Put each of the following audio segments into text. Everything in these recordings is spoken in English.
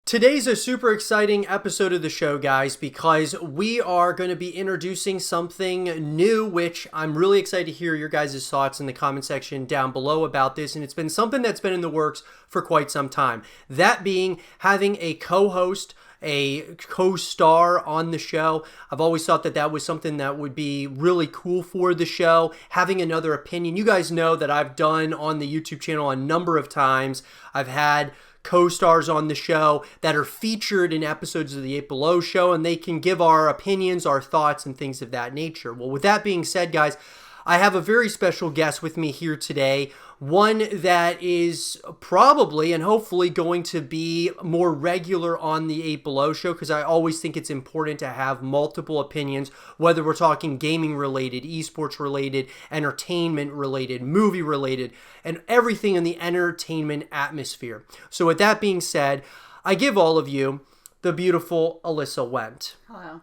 Today's a super exciting episode of the show, guys, because we are going to be introducing something new, which I'm really excited to hear your guys' thoughts in the comment section down below about this. And it's been something that's been in the works for quite some time. That being having a co-host, a co-star on the show. I've always thought that that was something that would be really cool for the show, having another opinion. You guys know that I've done on the YouTube channel a number of times. I've had co-stars on the show that are featured in episodes of the Eight Below show, and they can give our opinions, our thoughts, and things of that nature. Well, with that being said, guys, I have a very special guest with me here today, one that is probably and hopefully going to be more regular on the Eight Below show, because I always think it's important to have multiple opinions, whether we're talking gaming related, esports related, entertainment related, movie related, and everything in the entertainment atmosphere. So with that being said, I give all of you the beautiful Alyssa Wendt. Hello.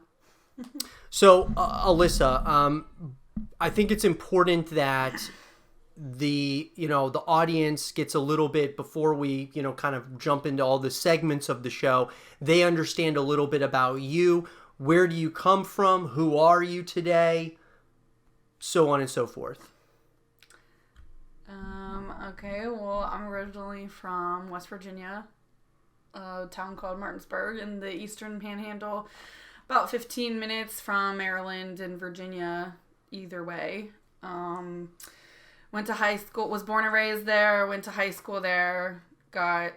So Alyssa, I think it's important that the audience gets a little bit, before we kind of jump into all the segments of the show, they understand a little bit about you. Where do you come from? Who are you today? So on and so forth. Okay, well, I'm originally from West Virginia, a town called Martinsburg in the Eastern Panhandle, about 15 minutes from Maryland and Virginia, either way. Went to high school, was born and raised there, went to high school there, I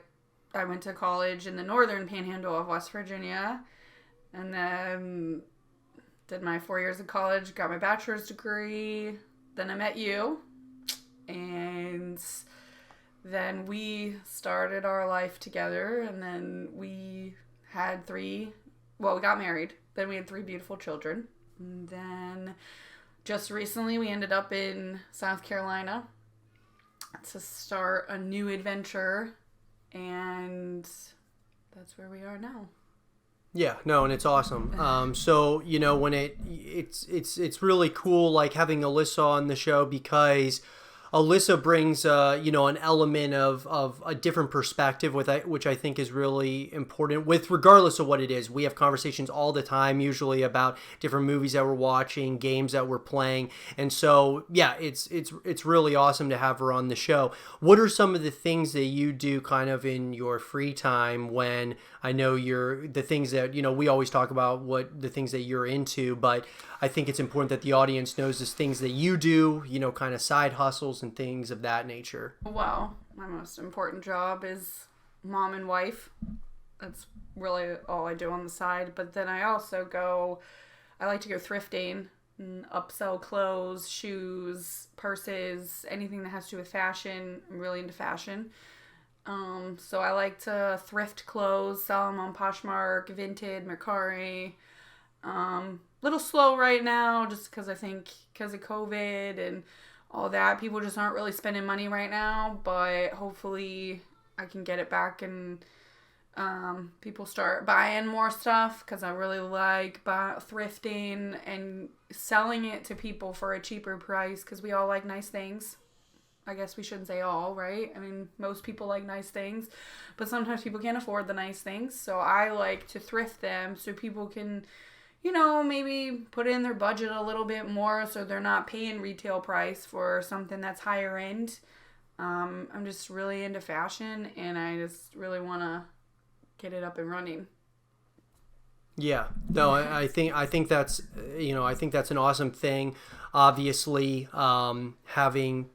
went to college in the Northern Panhandle of West Virginia, and then did my 4 years of college, got my bachelor's degree, then I met you, and then we started our life together, and then we had we got married, then we had 3 beautiful children, and then just recently we ended up in South Carolina to start a new adventure, and that's where we are now. Yeah, no, and it's awesome. So when it's really cool, like having Alyssa on the show, because Alyssa brings an element of a different perspective, which I think is really important. With regardless of what it is, we have conversations all the time, usually about different movies that we're watching, games that we're playing, and so yeah, it's really awesome to have her on the show. What are some of the things that you do kind of in your free time? When I know the things that we always talk about, what the things that you're into, but I think it's important that the audience knows the things that you do, kind of side hustles and things of that nature. Well, my most important job is mom and wife. That's really all I do on the side. But then I like to go thrifting and upsell clothes, shoes, purses, anything that has to do with fashion. I'm really into fashion. So I like to thrift clothes, sell them on Poshmark, Vinted, Mercari. Little slow right now, just because I think because of COVID and all that, people just aren't really spending money right now, but hopefully I can get it back and people start buying more stuff, because I really like thrifting and selling it to people for a cheaper price, because we all like nice things. I guess we shouldn't say all, right? I mean, most people like nice things, but sometimes people can't afford the nice things, so I like to thrift them so people can maybe put in their budget a little bit more, so they're not paying retail price for something that's higher end. I'm just really into fashion, and I just really want to get it up and running. Yeah, no, I think that's I think that's an awesome thing. Obviously, having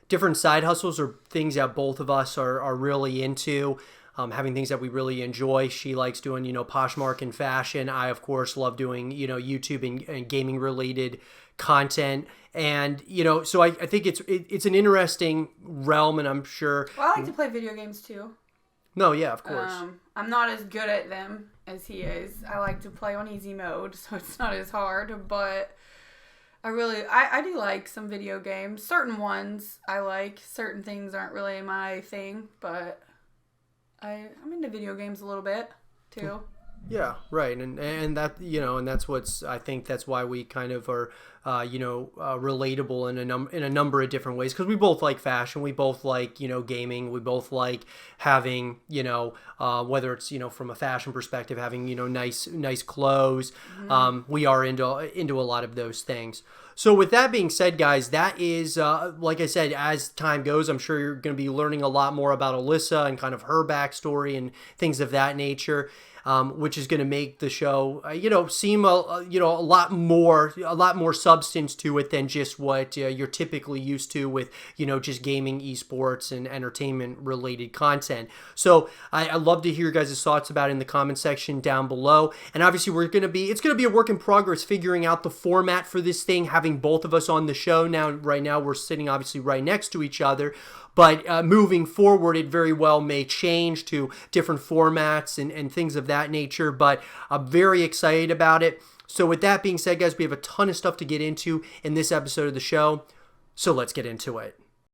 different side hustles or things that both of us are really into. Having things that we really enjoy. She likes doing, Poshmark and fashion. I, of course, love doing, YouTube and gaming related content. And, so I think it's an interesting realm, and I'm sure. Well, I like to play video games too. No, yeah, of course. I'm not as good at them as he is. I like to play on easy mode, so it's not as hard, but I do like some video games. Certain ones I like. Certain things aren't really my thing, but I'm into video games a little bit too. Yeah, right, and that and that's what's I think that's why we kind of are relatable in a number of different ways because we both like fashion, we both like gaming, we both like having whether it's from a fashion perspective having nice clothes. We are into a lot of those things. So with that being said, guys, that is like I said, as time goes, I'm sure you're going to be learning a lot more about Alyssa and kind of her backstory and things of that nature. Which is going to make the show, seem a lot more substance to it than just what you're typically used to with, just gaming, esports, and entertainment related content. So I love to hear your guys' thoughts about it in the comment section down below. And obviously it's going to be a work in progress figuring out the format for this thing, having both of us on the show. Right now we're sitting obviously right next to each other. But moving forward, it very well may change to different formats and things of that nature. But I'm very excited about it. So with that being said, guys, we have a ton of stuff to get into in this episode of the show. So let's get into it.